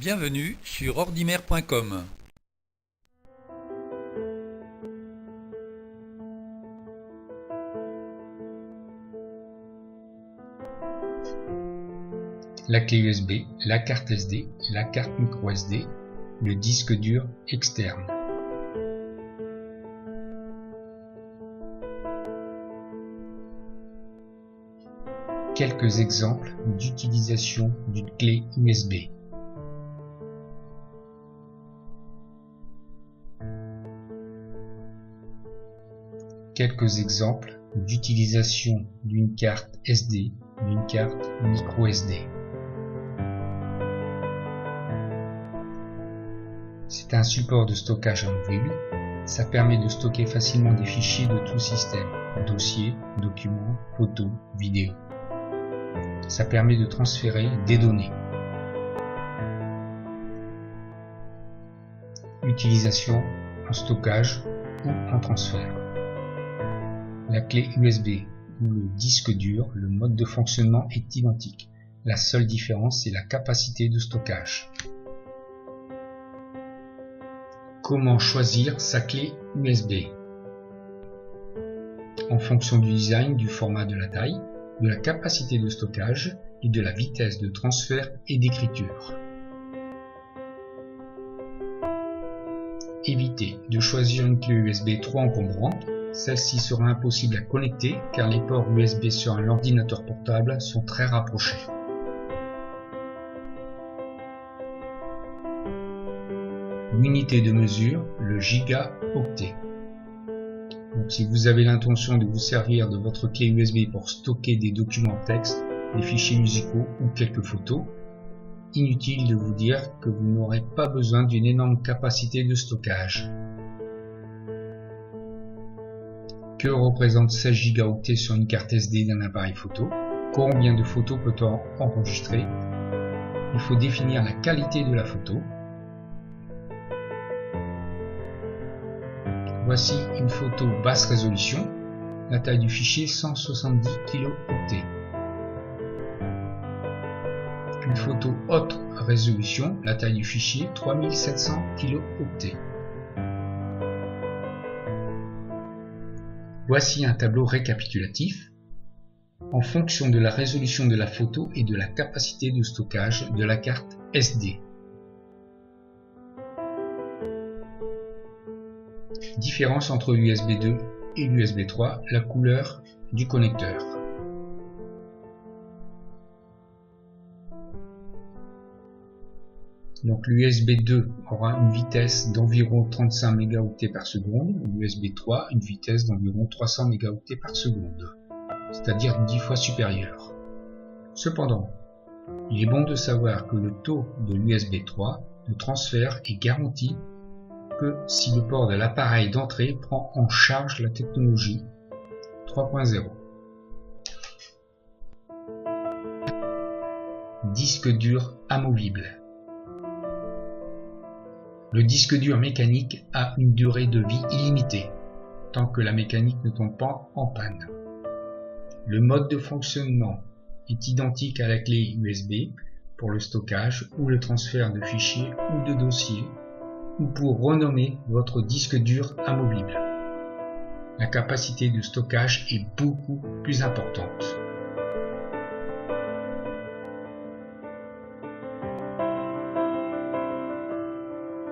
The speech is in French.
Bienvenue sur ordimer.com. La clé USB, la carte SD, la carte micro SD, le disque dur externe. Quelques exemples d'utilisation d'une clé USB. Quelques exemples d'utilisation d'une carte SD, d'une carte micro SD. C'est un support de stockage amovible. Ça permet de stocker facilement des fichiers de tout système, dossiers, documents, photos, vidéos. Ça permet de transférer des données. Utilisation en stockage ou en transfert. La clé USB ou le disque dur, le mode de fonctionnement est identique. La seule différence, c'est la capacité de stockage. Comment choisir sa clé USB? En fonction du design, du format, de la taille, de la capacité de stockage et de la vitesse de transfert et d'écriture. Évitez de choisir une clé USB trop encombrante. Celle-ci sera impossible à connecter car les ports USB sur un ordinateur portable sont très rapprochés. L'unité de mesure, le gigaoctet. Donc si vous avez l'intention de vous servir de votre clé USB pour stocker des documents texte, des fichiers musicaux ou quelques photos, inutile de vous dire que vous n'aurez pas besoin d'une énorme capacité de stockage. Que représente 16 gigaoctets sur une carte SD d'un appareil photo? Combien de photos peut-on enregistrer? Il faut définir la qualité de la photo. Voici une photo basse résolution, la taille du fichier 170 kilo-octets. Une photo haute résolution, la taille du fichier 3700 kilo-octets. Voici un tableau récapitulatif en fonction de la résolution de la photo et de la capacité de stockage de la carte SD. Différence entre l'USB 2 et l'USB 3, la couleur du connecteur. Donc l'USB 2 aura une vitesse d'environ 35 mégaoctets par seconde, l'USB 3 une vitesse d'environ 300 mégaoctets par seconde, c'est-à-dire 10 fois supérieure. Cependant, il est bon de savoir que le taux de l'USB 3 de transfert est garanti que si le port de l'appareil d'entrée prend en charge la technologie 3.0. Disque dur amovible. Le disque dur mécanique a une durée de vie illimitée, tant que la mécanique ne tombe pas en panne. Le mode de fonctionnement est identique à la clé USB pour le stockage ou le transfert de fichiers ou de dossiers, ou pour renommer votre disque dur amovible. La capacité de stockage est beaucoup plus importante.